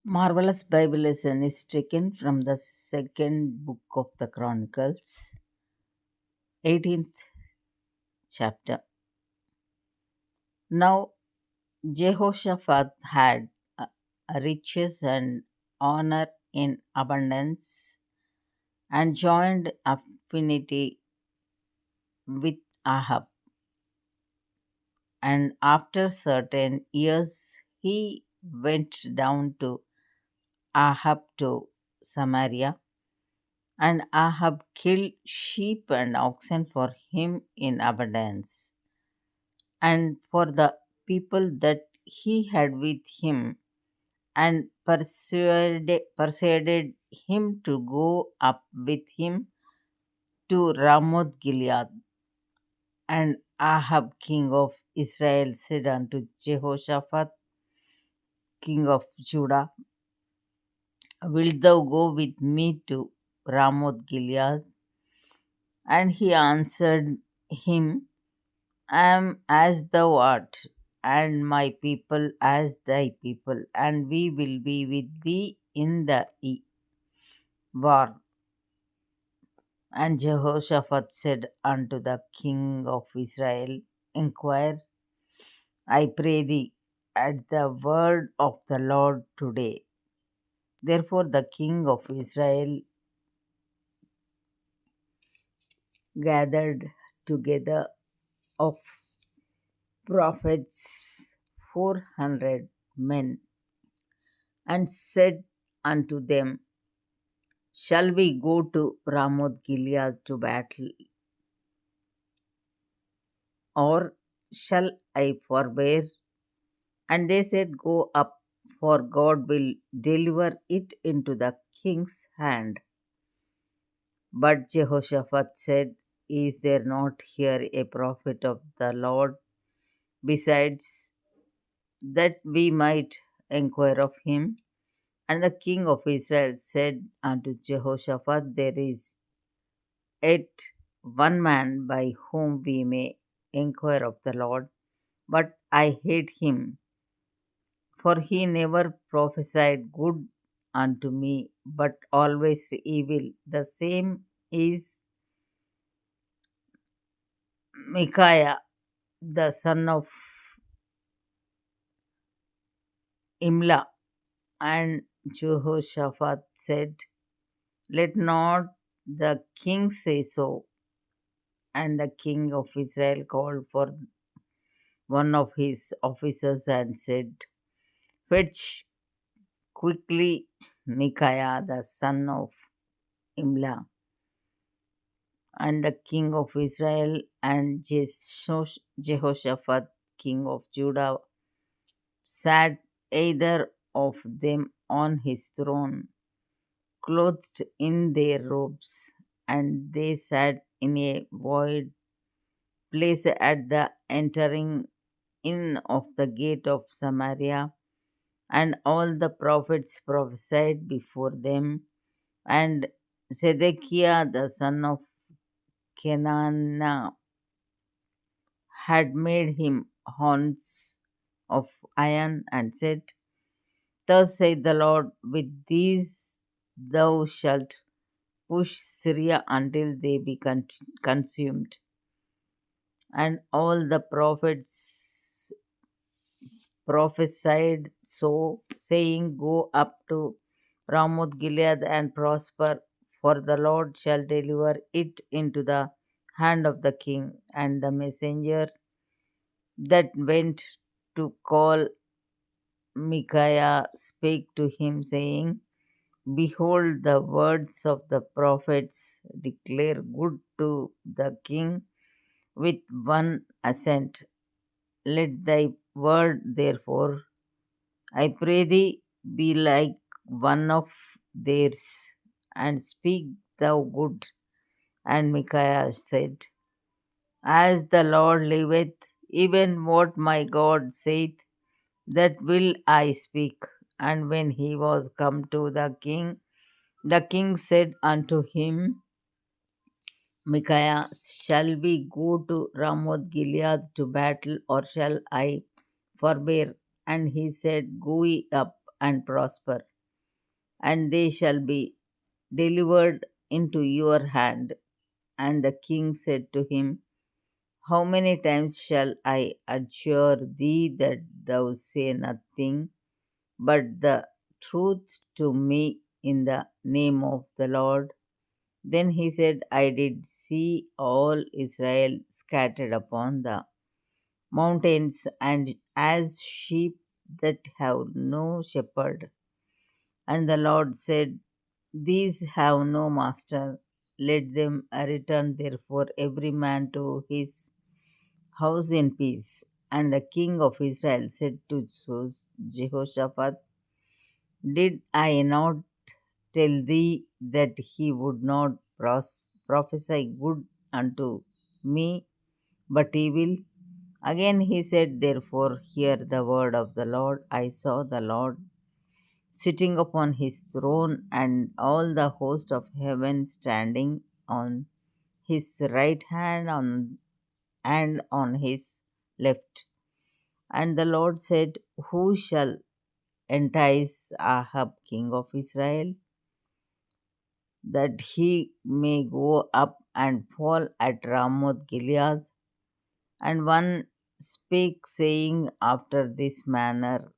Marvelous Bible lesson is taken from the second book of the Chronicles, 18th chapter. Now Jehoshaphat had riches and honor in abundance and joined affinity with Ahab. And after certain years, he went down to Ahab to Samaria. And Ahab killed sheep and oxen for him in abundance, and for the people that he had with him, and persuaded him to go up with him to Ramoth Gilead. And Ahab king of Israel said unto Jehoshaphat king of Judah, wilt thou go with me to Ramoth Gilead? And he answered him, I am as thou art, and my people as thy people, and we will be with thee in the war. And Jehoshaphat said unto the king of Israel, Inquire, I pray thee, at the word of the Lord today. Therefore the king of Israel gathered together of prophets 400 men, and said unto them, Shall we go to Ramoth Gilead to battle, or shall I forbear? And they said, Go up, for God will deliver it into the king's hand. But Jehoshaphat said, Is there not here a prophet of the Lord besides, that we might inquire of him? And the king of Israel said unto Jehoshaphat, There is yet one man by whom we may inquire of the Lord, but I hate him, for he never prophesied good unto me, but always evil. The same is Micaiah, the son of Imlah. And Jehoshaphat said, Let not the king say so. And the king of Israel called for one of his officers and said, Fetch quickly Micaiah the son of Imlah. And the king of Israel and Jehoshaphat king of Judah sat either of them on his throne, clothed in their robes, and they sat in a void place at the entering in of the gate of Samaria. And all the prophets prophesied before them, and Zedekiah the son of Kenana had made him horns of iron, and said, Thus saith the Lord, with these thou shalt push Syria until they be consumed. And all the prophets prophesied so, saying, Go up to Ramoth Gilead and prosper, for the Lord shall deliver it into the hand of the king. And the messenger that went to call Micaiah spake to him, saying, Behold, the words of the prophets declare good to the king with one assent. Let thy word, therefore, I pray thee, be like one of theirs, and speak thou good. And Micaiah said, As the Lord liveth, even what my God saith, that will I speak. And when he was come to the king said unto him, Micaiah, shall we go to Ramoth Gilead to battle, or shall I forbear? And he said, Go ye up and prosper. and they shall be delivered into your hand. And the king said to him, how many times shall I adjure thee that thou say nothing but the truth to me in the name of the Lord? Then he said, I did see all Israel scattered upon the mountains, and as sheep that have no shepherd. And the Lord said, these have no master. Let them return therefore every man to his house in peace. And the king of Israel said to Jehoshaphat, did I not tell thee that he would not prophesy good unto me, but evil? Again he said, therefore, hear the word of the Lord. I saw the Lord sitting upon his throne, and all the host of heaven standing on his right hand and on his left. And the Lord said, who shall entice Ahab king of Israel, that he may go up and fall at Ramoth Gilead? And one spake, saying, after this manner,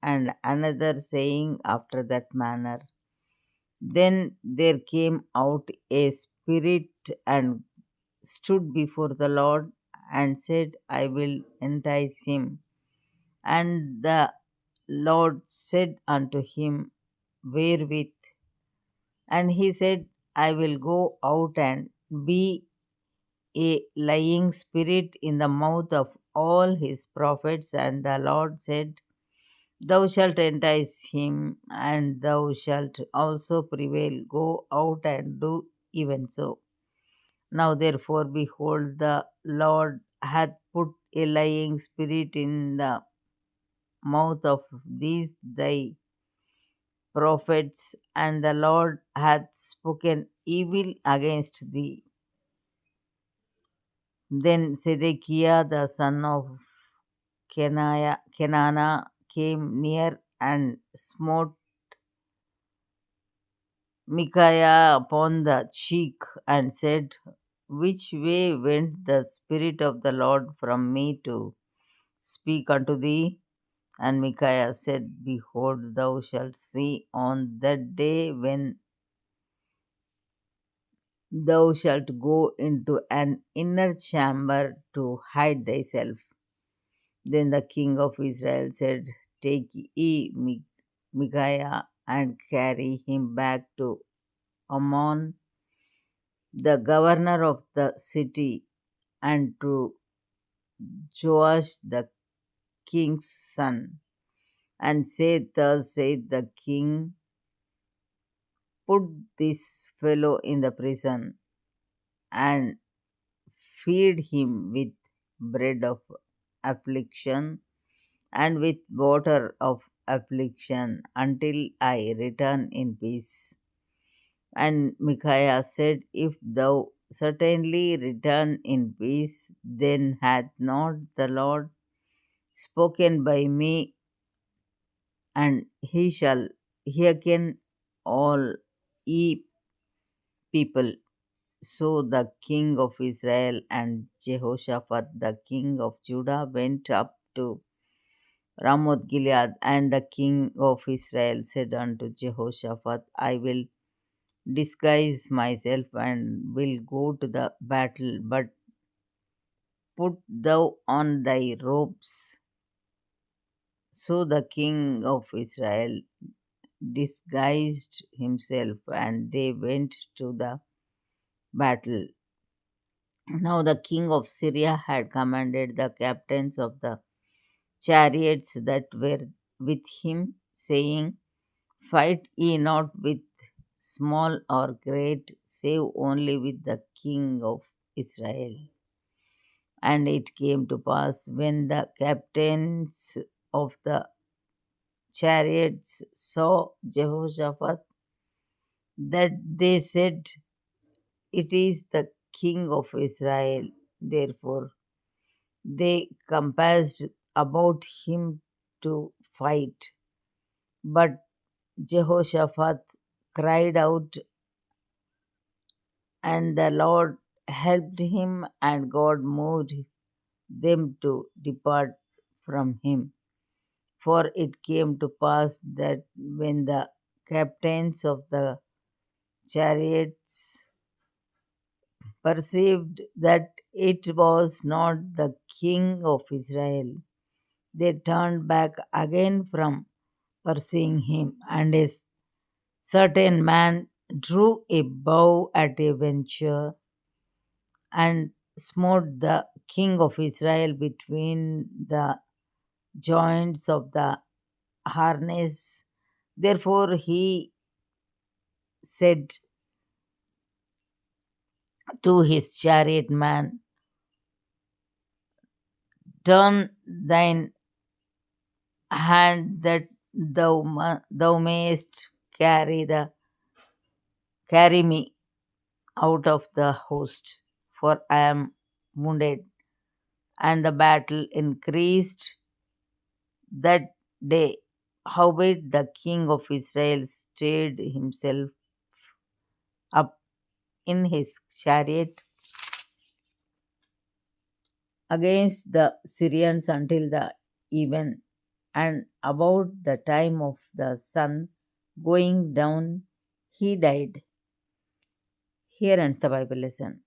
and another saying, after that manner. Then there came out a spirit and stood before the Lord and said, I will entice him. And the Lord said unto him, wherewith? And he said, I will go out and be a lying spirit in the mouth of all his prophets. And the Lord said, thou shalt entice him, and thou shalt also prevail. Go out and do even so. Now therefore, behold, the Lord hath put a lying spirit in the mouth of these thy prophets, and the Lord hath spoken evil against thee. Then Zedekiah the son of Kenana came near and smote Micaiah upon the cheek and said, which way went the Spirit of the Lord from me to speak unto thee? And Micaiah said, behold, thou shalt see on that day when thou shalt go into an inner chamber to hide thyself. Then the king of Israel said, take ye Micaiah and carry him back to Ammon, the governor of the city, and to Joash the king's son, and say, thus saith the king, put this fellow in the prison, and feed him with bread of affliction and with water of affliction until I return in peace. And Micaiah said, if thou certainly return in peace, then hath not the Lord spoken by me, and he shall hearken all ye people. So the king of Israel and Jehoshaphat the king of Judah went up to Ramoth Gilead, and the king of Israel said unto Jehoshaphat, I will disguise myself and will go to the battle, but put thou on thy robes. So the king of Israel disguised himself, and they went to the battle. Now the king of Syria had commanded the captains of the chariots that were with him, saying, fight ye not with small or great, save only with the king of Israel. And it came to pass, when the captains of the chariots saw Jehoshaphat, that they said, it is the king of Israel. Therefore they compassed about him to fight. But Jehoshaphat cried out, and the Lord helped him, and God moved them to depart from him. For it came to pass that when the captains of the chariots perceived that it was not the king of Israel, they turned back again from pursuing him, and a certain man drew a bow at a venture and smote the king of Israel between the joints of the harness. Therefore he said to his chariot man, turn thine hand that thou mayest carry me out of the host, for I am wounded. And the battle increased that day. Howbeit the king of Israel stayed himself up in his chariot against the Syrians until the even, and about the time of the sun going down, he died. Here ends the Bible lesson.